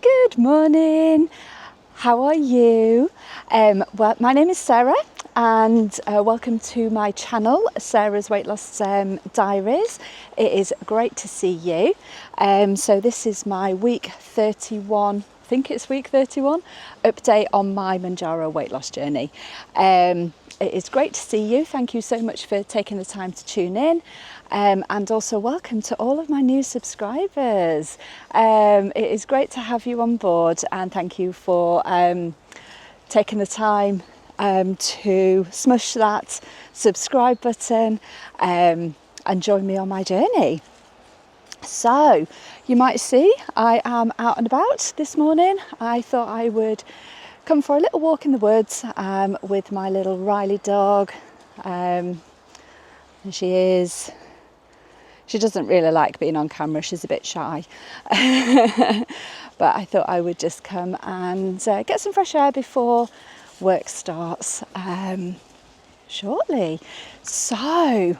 Good morning. How are you? Well, my name is Sarah and welcome to my channel, Sarah's Weight Loss Diaries. It is great to see you. So this is my week 31, I think it's week 31, update on my Mounjaro weight loss journey. It is great to see you. Thank you so much for taking the time to tune in. And also welcome to all of my new subscribers. It is great to have you on board, and thank you for taking the time to smush that subscribe button and join me on my journey. So you might see I am out and about this morning. I thought I would come for a little walk in the woods with my little Riley dog. And she doesn't really like being on camera, she's a bit shy. But I thought I would just come and get some fresh air before work starts shortly. So,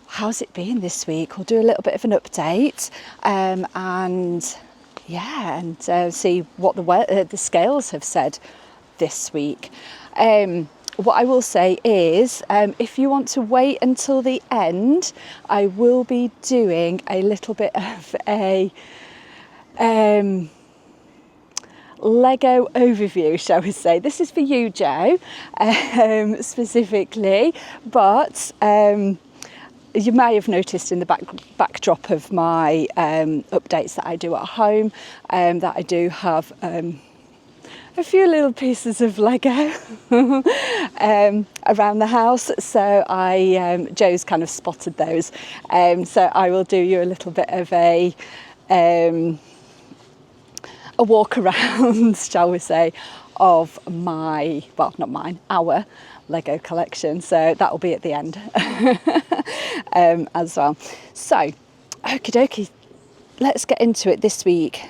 how's it been this week? We'll do a little bit of an update and see what the scales have said this week. What I will say is, if you want to wait until the end, I will be doing a little bit of a Lego overview, shall we say. This is for you, Joe, specifically, but you may have noticed in the backdrop of my updates that I do at home that I do have a few little pieces of Lego around the house, so Joe's kind of spotted those, so I will do you a little bit of a walk around, shall we say, of my, well, not mine, our Lego collection, so that will be at the end as well. So, okie dokie, let's get into it this week.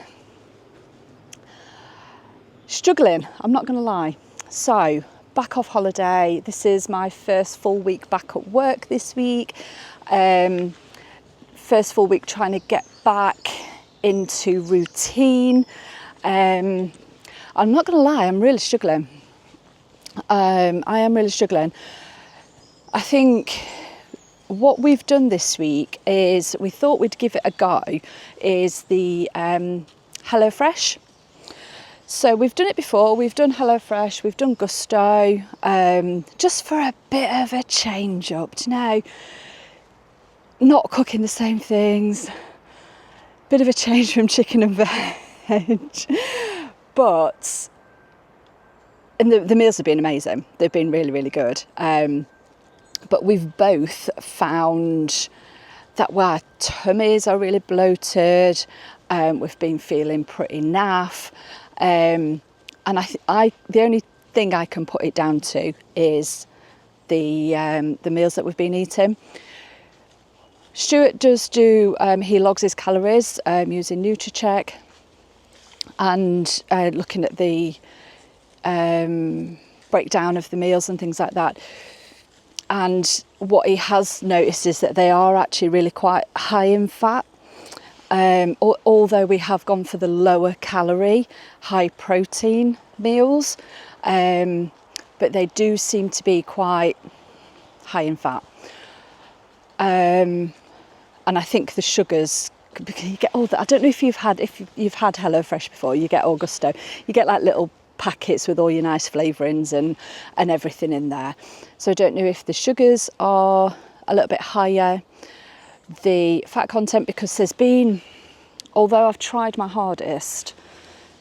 Struggling, I'm not going to lie. So, back off holiday. This is my first full week back at work this week. First full week trying to get back into routine. I'm not going to lie, I'm really struggling. I am really struggling. I think what we've done this week is, we thought we'd give it a go, is the HelloFresh. So we've done it before, we've done HelloFresh, we've done Gusto, just for a bit of a change up, not cooking the same things, bit of a change from chicken and veg, but and the meals have been amazing, they've been really, really good, but we've both found that our tummies are really bloated, we've been feeling pretty naff. And the only thing I can put it down to is the meals that we've been eating. Stuart does he logs his calories using NutriCheck and looking at the breakdown of the meals and things like that. And what he has noticed is that they are actually really quite high in fat. Although we have gone for the lower calorie, high protein meals, but they do seem to be quite high in fat. And I think the sugars, you get all that. I don't know if you've had HelloFresh before. You get Augusto. You get like little packets with all your nice flavourings and everything in there. So I don't know if the sugars are a little bit higher. The fat content, because there's been, although I've tried my hardest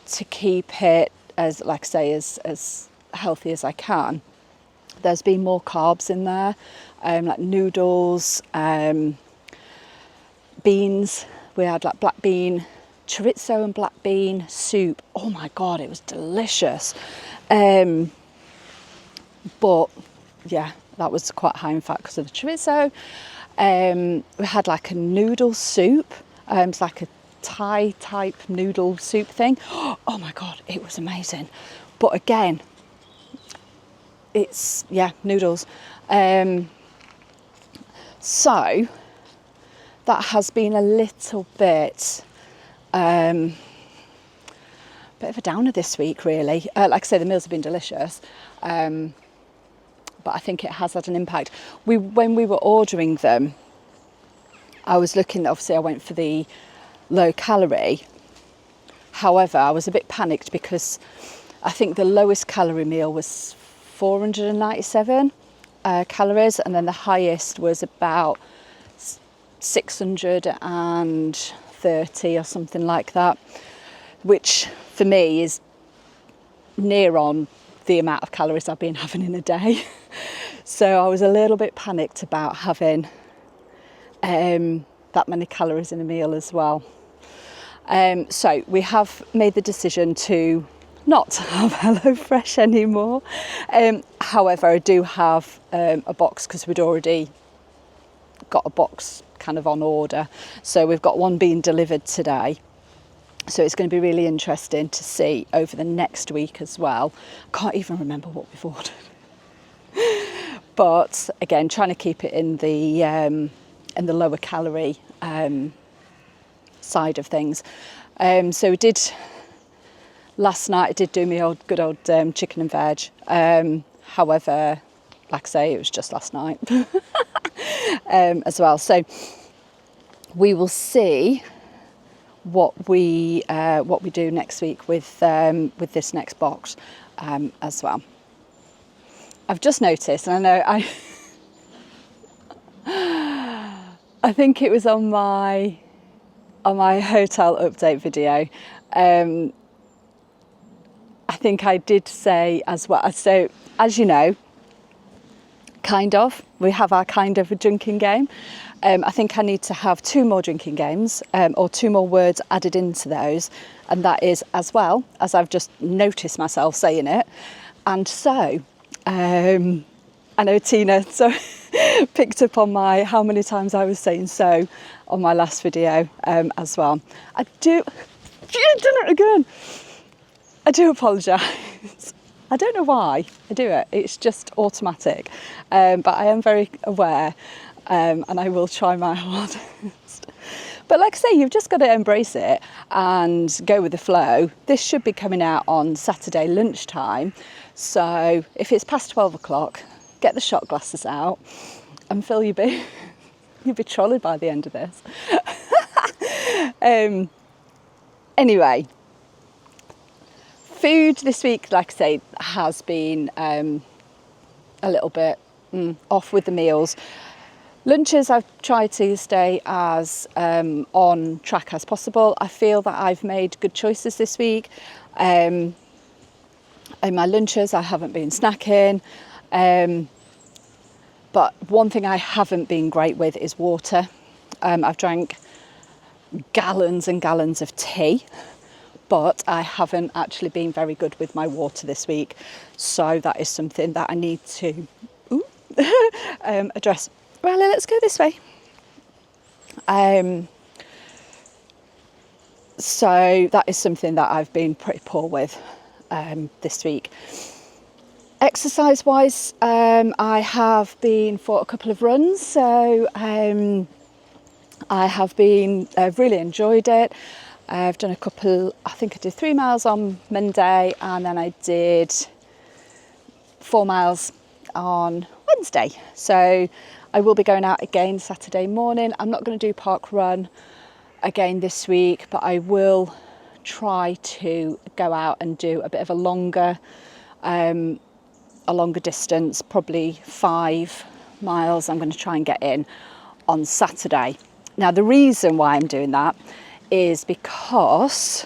to keep it as, like I say, as healthy as I can, there's been more carbs in there, like noodles, beans. We had like black bean, chorizo and black bean soup. Oh my God, it was delicious. But yeah, that was quite high in fat because of the chorizo. We had like a noodle soup. It's like a Thai type noodle soup thing. Oh my God, it was amazing. But again, it's, yeah, noodles. So that has been a little bit bit of a downer this week, really. Like I say, the meals have been delicious, but I think it has had an impact. When we were ordering them, I was looking, obviously I went for the low calorie. However, I was a bit panicked because I think the lowest calorie meal was 497 calories, and then the highest was about 630 or something like that, which for me is near on the amount of calories I've been having in a day. So I was a little bit panicked about having that many calories in a meal as well. So we have made the decision to not have HelloFresh anymore. However, I do have a box because we'd already got a box kind of on order. So we've got one being delivered today. So it's going to be really interesting to see over the next week as well. I can't even remember what we've ordered. But again, trying to keep it in the lower calorie side of things. So we did last night. I did do my good old chicken and veg. However, like I say, it was just last night as well. So we will see what we do next week with this next box as well. I've just noticed, and I know I think it was on my hotel update video. I think I did say as well. So as you know, we have our kind of a drinking game. I think I need to have 2 more drinking games or 2 more words added into those, and that is as well as I've just noticed myself saying it. And so I know Tina picked up on how many times I was saying so on my last video as well. I've done it again. I do apologise. I don't know why I do it. It's just automatic. But I am very aware and I will try my hardest. But like I say, you've just got to embrace it and go with the flow. This should be coming out on Saturday lunchtime. So if it's past 12 o'clock, get the shot glasses out and fill your beer. You'll be trolled by the end of this. Anyway, food this week, like I say, has been a little bit off with the meals. Lunches, I've tried to stay as on track as possible. I feel that I've made good choices this week. In my lunches, I haven't been snacking. But one thing I haven't been great with is water. I've drank gallons and gallons of tea, but I haven't actually been very good with my water this week. So that is something that I need to address. Riley, let's go this way. So that is something that I've been pretty poor with this week. Exercise wise, I have been for a couple of runs, so I have been really enjoyed it. I've done a couple, I think I did 3 miles on Monday, and then I did 4 miles on Wednesday. So I will be going out again Saturday morning. I'm not going to do park run again this week, but I will try to go out and do a bit of a longer distance, probably 5 miles. I'm going to try and get in on Saturday. Now, the reason why I'm doing that is because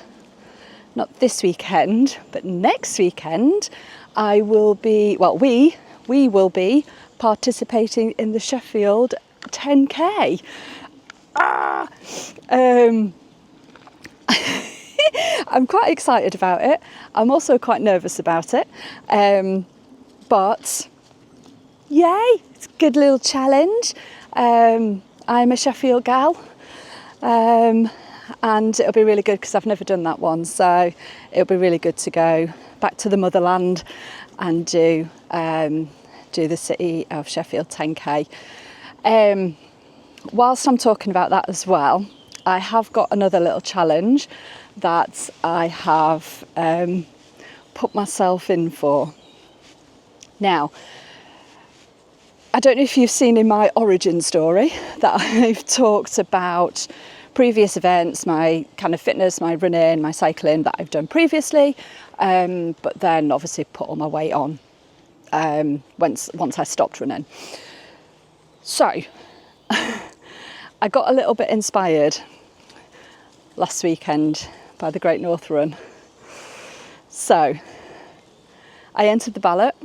not this weekend, but next weekend, I will be, well, we will be participating in the Sheffield 10K. I'm quite excited about it. I'm also quite nervous about it. But yay, it's a good little challenge. I'm a Sheffield gal. And it'll be really good because I've never done that one. So it'll be really good to go back to the motherland and do the City of Sheffield 10K. Whilst I'm talking about that as well, I have got another little challenge that I have put myself in for. Now, I don't know if you've seen in my origin story that I've talked about previous events, my kind of fitness, my running, my cycling that I've done previously, but then obviously put all my weight on once I stopped running. So I got a little bit inspired last weekend by the Great North Run. So I entered the ballot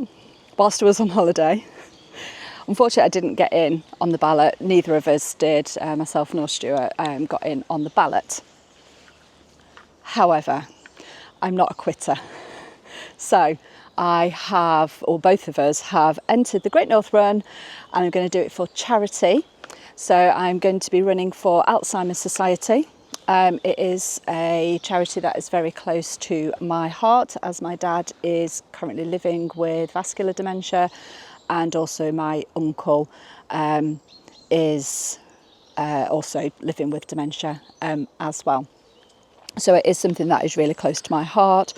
whilst I was on holiday. Unfortunately, I didn't get in on the ballot. Neither of us did, myself nor Stuart, got in on the ballot. However, I'm not a quitter. So I have, or both of us have entered the Great North Run, and I'm going to do it for charity. So I'm going to be running for Alzheimer's Society. It is a charity that is very close to my heart, as my dad is currently living with vascular dementia, and also my uncle is also living with dementia as well. So it is something that is really close to my heart.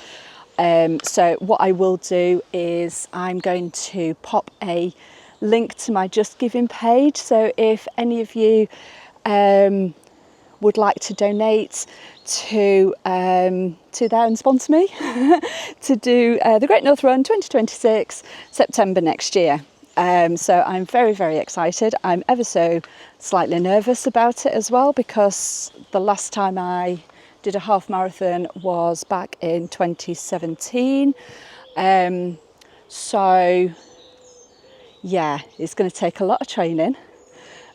So what I will do is I'm going to pop a link to my Just Giving page. So if any of you would like to donate to there and sponsor me to do the Great North Run 2026 September next year. So I'm very, very excited. I'm ever so slightly nervous about it as well, because the last time I did a half marathon was back in 2017. So yeah, it's going to take a lot of training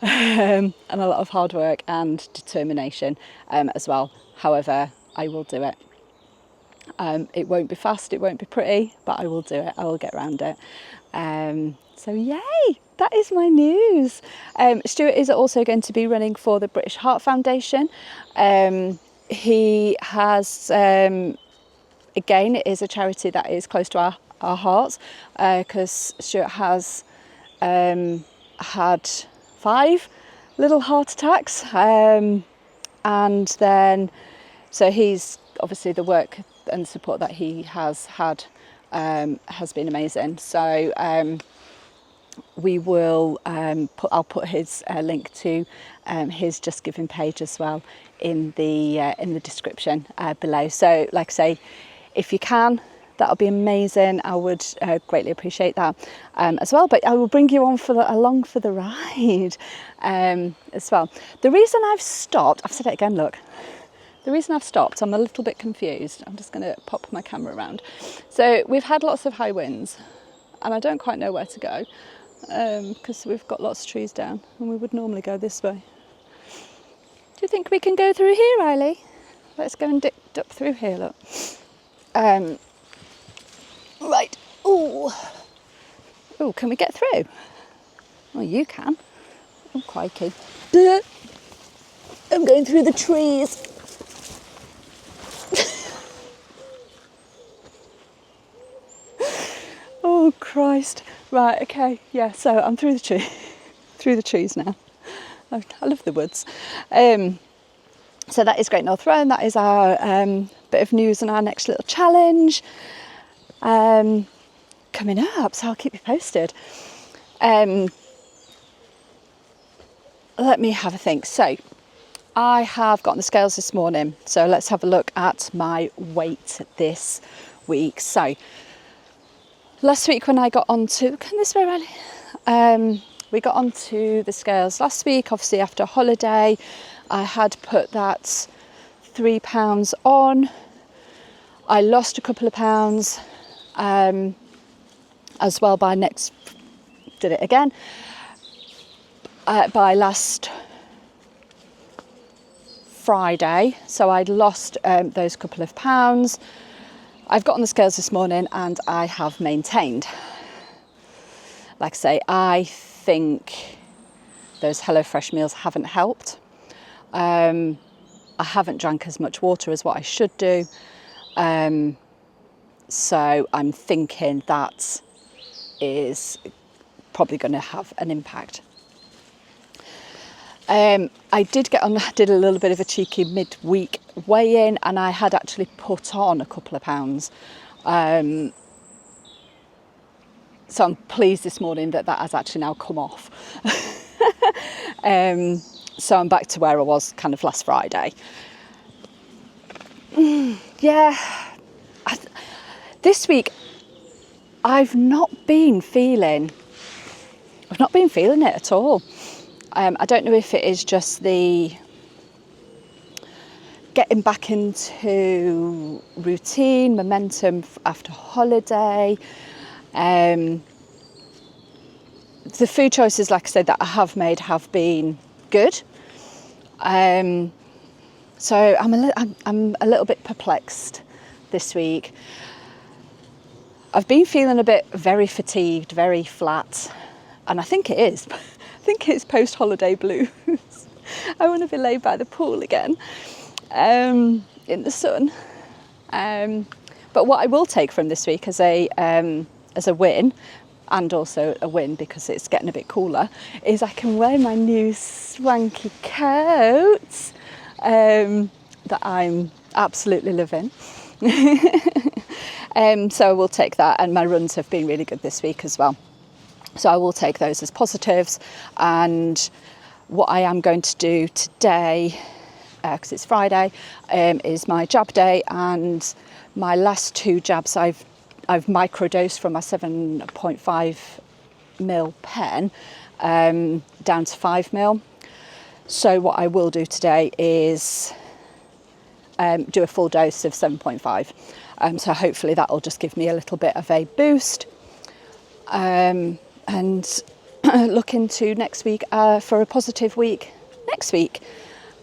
and a lot of hard work and determination as well. However, I will do it. It won't be fast, it won't be pretty, but I will do it. I will get around it. So yay, that is my news. Stuart is also going to be running for the British Heart Foundation. He has, again, it is a charity that is close to our hearts, because Stuart has had 5 little heart attacks, and then so he's obviously, the work and support that he has had has been amazing. So we will I'll put his link to his Just Giving page as well in the description below. So like I say, if you can, that'll be amazing. I would greatly appreciate that as well. But I will bring you on along for the ride as well. The reason I've stopped, I've said it again, look. The reason I've stopped, I'm a little bit confused. I'm just going to pop my camera around. So we've had lots of high winds, and I don't quite know where to go, because we've got lots of trees down, and we would normally go this way. Do you think we can go through here, Riley? Let's go and dip up through here, look. Right. Oh, can we get through? Well, you can. Oh, crikey. I'm going through the trees. Oh Christ. Right, okay, yeah, so I'm through the trees now. I love the woods. So that is Great North Run. That is our bit of news on our next little challenge coming up, so I'll keep you posted. Let me have a think. So I have got on the scales this morning, so let's have a look at my weight this week. So last week when I got onto, come this way, Riley. We got onto the scales last week, obviously after a holiday. I had put that 3 pounds on. I lost a couple of pounds as well did it again, by last Friday. So I'd lost those couple of pounds. I've got on the scales this morning and I have maintained. Like I say, I think those HelloFresh meals haven't helped. I haven't drank as much water as what I should do. So I'm thinking that is probably going to have an impact. I did did a little bit of a cheeky midweek weigh-in, and I had actually put on a couple of pounds. So I'm pleased this morning that has actually now come off. So I'm back to where I was kind of last Friday. Yeah, this week I've not been feeling it at all. I don't know if it is just the getting back into routine, momentum after holiday. The food choices, like I said, that I have made have been good. So I'm a little bit perplexed this week. I've been feeling a bit very fatigued, very flat, and I think it is. I think it's post-holiday blues. I want to be laid by the pool again, in the sun. But what I will take from this week as a win, and also a win because it's getting a bit cooler, is I can wear my new swanky coat that I'm absolutely loving. So I will take that, and my runs have been really good this week as well. So I will take those as positives. And what I am going to do today, because it's Friday, is my jab day, and my last 2 jabs I've microdosed from my 7.5 ml pen down to 5 ml. So what I will do today is do a full dose of 7.5. So hopefully that will just give me a little bit of a boost. And look into next week for a positive week next week.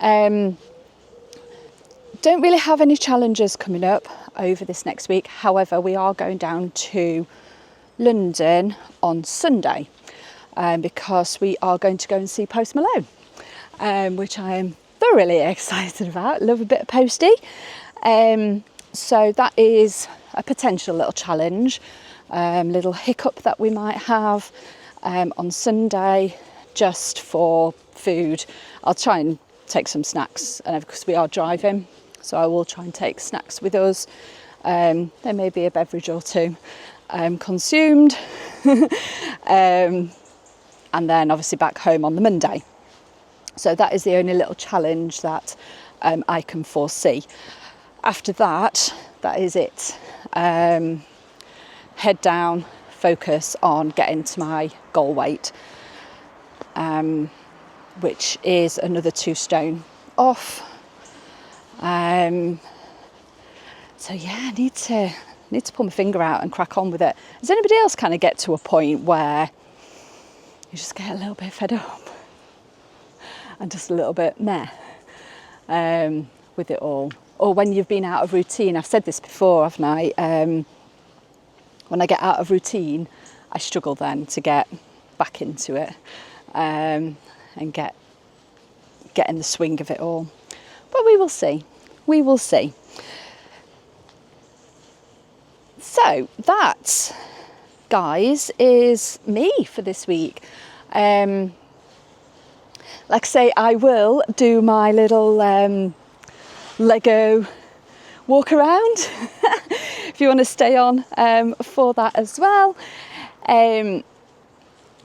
Don't really have any challenges coming up over this next week. However, we are going down to London on Sunday because we are going to go and see Post Malone, which I am thoroughly excited about. Love a bit of Posty. So that is a potential little challenge, little hiccup that we might have on Sunday just for food. I'll try and take some snacks, and because we are driving, so I will try and take snacks with us. There may be a beverage or two consumed, and then obviously back home on the Monday. So that is the only little challenge that I can foresee. After that, that is it. Head down, focus on getting to my goal weight, which is another 2 stone off. So yeah, I need to pull my finger out and crack on with it. Does anybody else kind of get to a point where you just get a little bit fed up and just a little bit meh with it all? Or when you've been out of routine, I've said this before, haven't I? When I get out of routine, I struggle then to get back into it and get in the swing of it all. But we will see. We will see. So that, guys, is me for this week. Like I say, I will do my little Lego walk around if you want to stay on for that as well.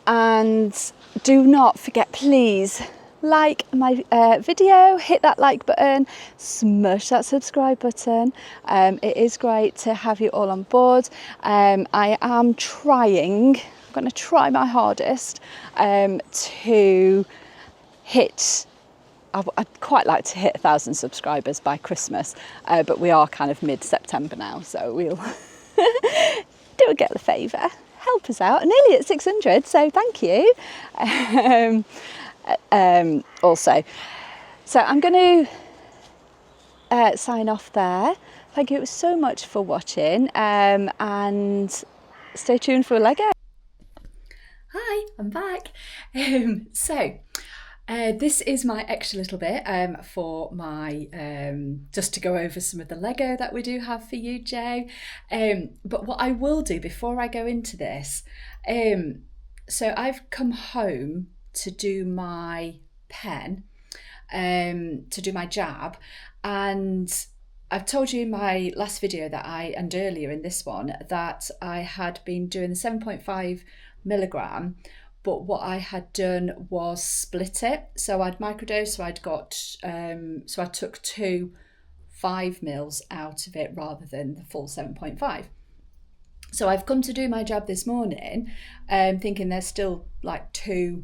And do not forget, please, like my video, hit that like button, smash that subscribe button. It is great to have you all on board. I am going to try my hardest to hit, I'd quite like to hit 1,000 subscribers by Christmas, but we are kind of mid-September now, so we'll do a girl a favour, help us out. Nearly at 600, so thank you. Also, so I'm going to sign off there. Thank you so much for watching, and stay tuned for Lego. Hi, I'm back. This is my extra little bit for my just to go over some of the Lego that we do have for you, Joe. But what I will do before I go into this, so I've come home to do my pen to do my jab, and I've told you in my last video and earlier in this one, that I had been doing the 7.5 milligram, but what I had done was split it. So I'd microdose, so I took 2 5 mils out of it rather than the full 7.5. So I've come to do my jab this morning, thinking there's still like two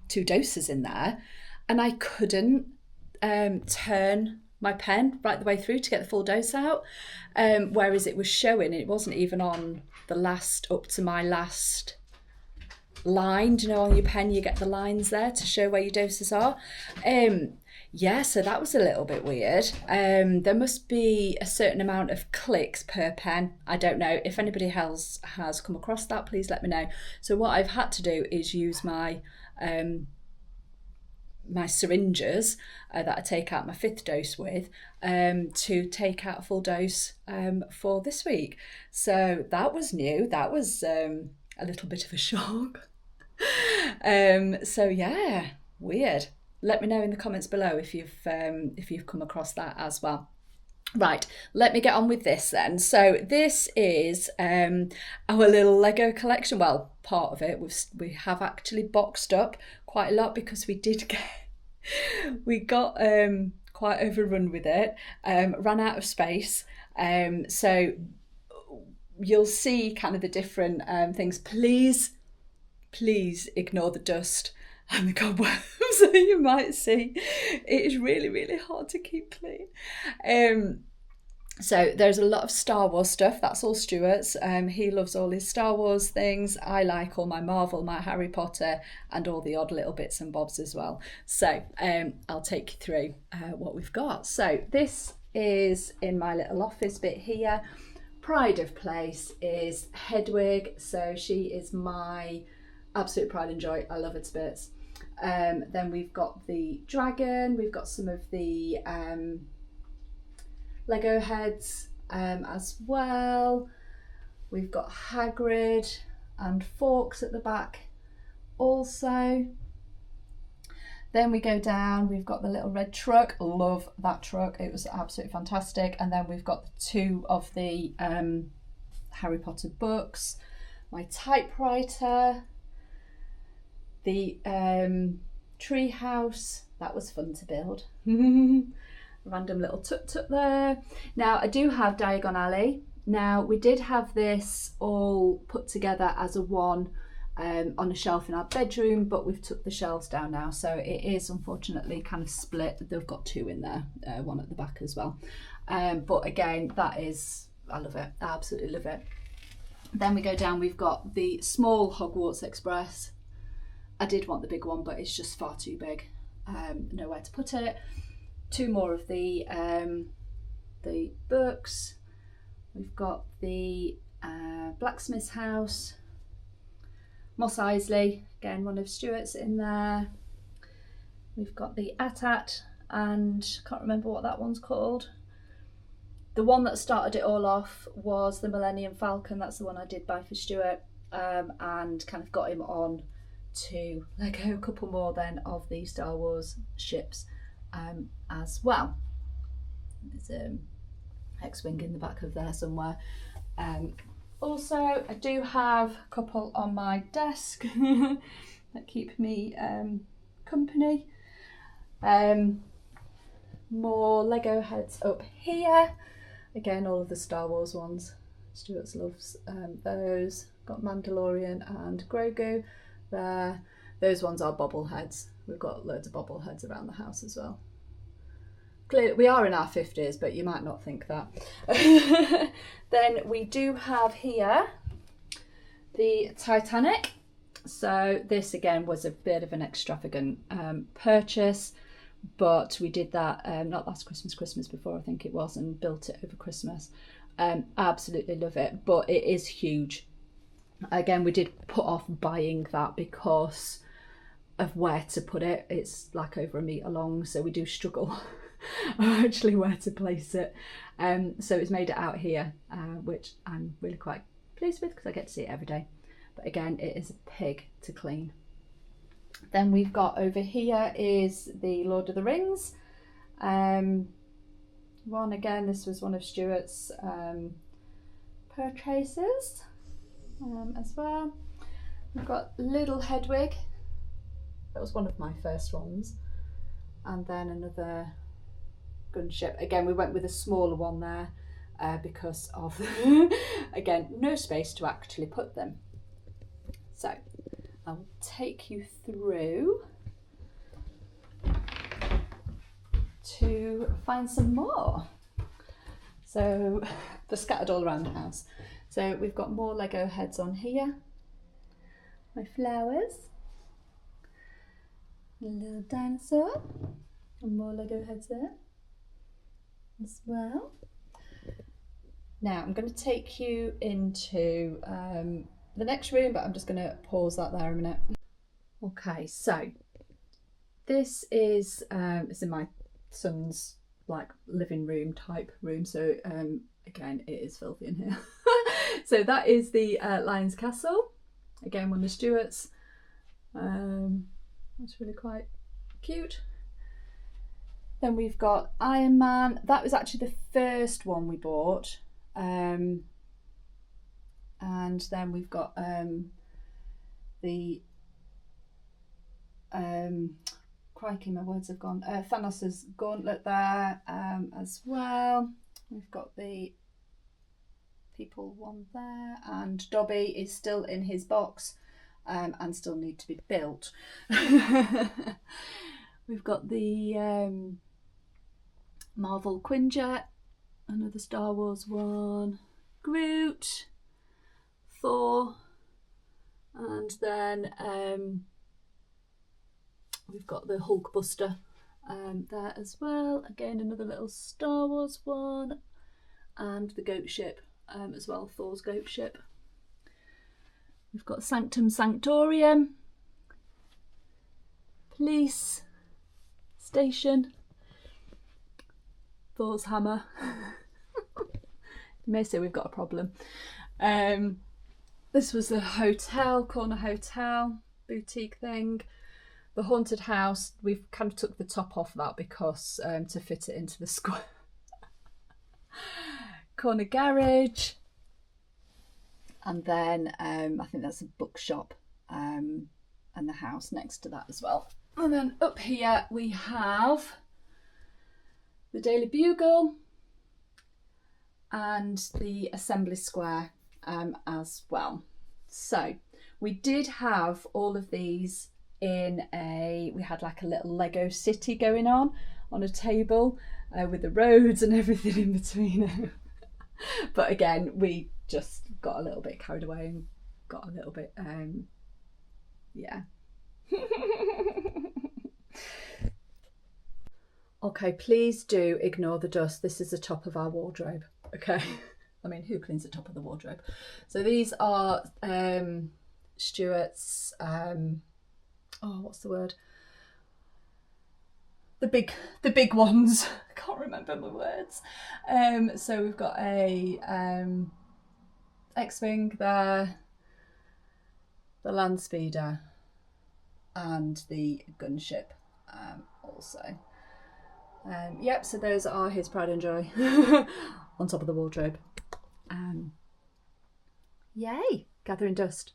doses in there, and I couldn't turn my pen right the way through to get the full dose out, whereas it was showing, it wasn't even on the last, up to my last line. Do you know on your pen you get the lines there to show where your doses are? Yeah, so that was a little bit weird. There must be a certain amount of clicks per pen. I don't know. If anybody else has come across that, please let me know. So what I've had to do is use my my syringes that I take out my 5th dose with to take out a full dose for this week. So that was new. That was a little bit of a shock. So yeah, weird. Let me know in the comments below if you've come across that as well. Right, let me get on with this then. So this is our little Lego collection. Well, part of it. We have actually boxed up quite a lot because we got quite overrun with it, ran out of space. So you'll see kind of the different things. Please ignore the dust and the cobwebs that you might see. It is really, really hard to keep clean. So there's a lot of Star Wars stuff. That's all Stuart's. He loves all his Star Wars things. I like all my Marvel, my Harry Potter, and all the odd little bits and bobs as well. So I'll take you through what we've got. So this is in my little office bit here. Pride of place is Hedwig. So she is my absolute pride and joy. I love her to bits. Then we've got the dragon. We've got some of the Lego heads as well. We've got Hagrid and Forks at the back also. Then we go down, we've got the little red truck. Love that truck, it was absolutely fantastic. And then we've got 2 of the Harry Potter books, my typewriter, the tree house. That was fun to build. Random little tut-tut there. Now I do have Diagon Alley. Now we did have this all put together as a one on a shelf in our bedroom, but we've took the shelves down now, so it is unfortunately kind of split. They've got 2 in there, one at the back as well. But again, that is, I love it, I absolutely love it. Then we go down, we've got the small Hogwarts Express. I did want the big one, but it's just far too big. Nowhere to put it. 2 more of the books. We've got the Blacksmith's House, Moss Isley, again one of Stuart's in there. We've got the AT-AT, and I can't remember what that one's called. The one that started it all off was the Millennium Falcon. That's the one I did buy for Stuart, and kind of got him on to Lego a couple more then of the Star Wars ships as well. There's X-Wing in the back of there somewhere. Also, I do have a couple on my desk that keep me company. More Lego heads up here. Again, all of the Star Wars ones. Stuart loves those. Got Mandalorian and Grogu there. Those ones are bobbleheads. We've got loads of bobbleheads around the house as well. Clearly, we are in our 50s, but you might not think that. Then we do have here the Titanic. So this again was a bit of an extravagant purchase, but we did that not last Christmas before I think it was, and built it over Christmas. Absolutely love it, but it is huge. Again, we did put off buying that because of where to put it. It's like over 1 metre long, so we do struggle actually where to place it. So it's made it out here, which I'm really quite pleased with because I get to see it every day. But again, it is a pig to clean. Then we've got over here is the Lord of the Rings one. Again, this was one of Stuart's purchases as well. We've got Little Hedwig. That was one of my first ones. And then another gunship. Again, we went with a smaller one there because of, again, no space to actually put them. So I'll take you through to find some more. So they're scattered all around the house. So we've got more Lego heads on here. My flowers. A little dinosaur. And more Lego heads there as well. Now I'm going to take you into the next room, but I'm just going to pause that there a minute. Okay, so this is it's in my son's like living room type room, so again it is filthy in here. So that is the Lion's Castle, again one of the Stuarts. That's really quite cute. Then we've got Iron Man. That was actually the first one we bought. And then we've got the crikey, my words have gone. Thanos' gauntlet there as well. We've got the people one there, and Dobby is still in his box and still need to be built. We've got the Marvel Quinjet, another Star Wars one, Groot, Thor, and then we've got the Hulkbuster there as well. Again, another little Star Wars one, and the goat ship as well, Thor's goat ship. We've got Sanctum Sanctorium, police station, Thor's hammer. You may say we've got a problem. This was a hotel, corner hotel, boutique thing. The haunted house, we've kind of took the top off that because to fit it into the square. Corner garage. And then I think that's a bookshop and the house next to that as well. And then up here we have the Daily Bugle and the Assembly Square as well. So we did have all of these in we had like a little Lego city going on a table with the roads and everything in between. But again, we just got a little bit carried away and got a little bit, yeah. Okay, please do ignore the dust. This is the top of our wardrobe, okay? I mean, who cleans the top of the wardrobe? So these are Stuart's, what's the word? The big ones. I can't remember my words. So we've got a X-Wing there, the land speeder, and the gunship also. Yep, so those are his pride and joy on top of the wardrobe. Yay, gathering dust.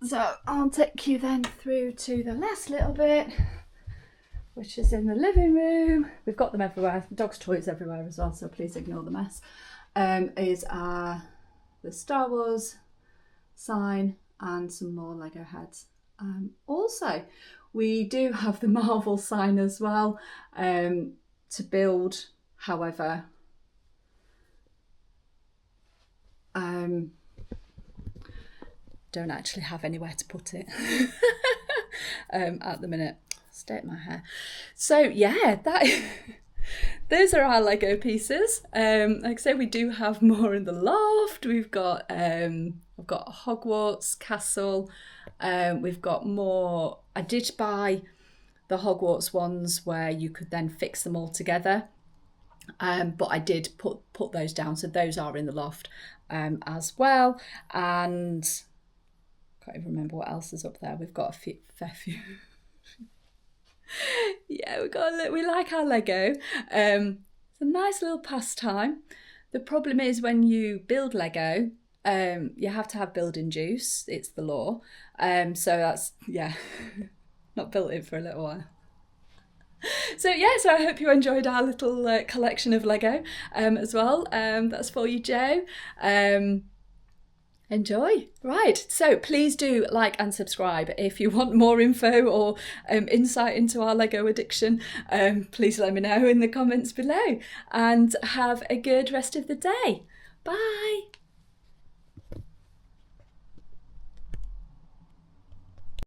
So I'll take you then through to the last little bit, which is in the living room. We've got them everywhere, dog's toys everywhere as well, so please ignore the mess. Is the Star Wars sign and some more Lego heads. Also, we do have the Marvel sign as well to build, however, don't actually have anywhere to put it at the minute. Stay at my hair. So yeah, those are our Lego pieces. Like I say, we do have more in the loft. We've got I've got Hogwarts Castle. We've got more. I did buy the Hogwarts ones where you could then fix them all together. But I did put those down, so those are in the loft as well. And can't even remember what else is up there. We've got a fair few. Yeah, we like our Lego. It's a nice little pastime. The problem is when you build Lego, you have to have building juice. It's the law. So that's, yeah, not built it for a little while. So I hope you enjoyed our little collection of Lego as well. That's for you, Joe. Enjoy. Right, so please do like and subscribe. If you want more info or insight into our Lego addiction, please let me know in the comments below, and have a good rest of the day. Bye.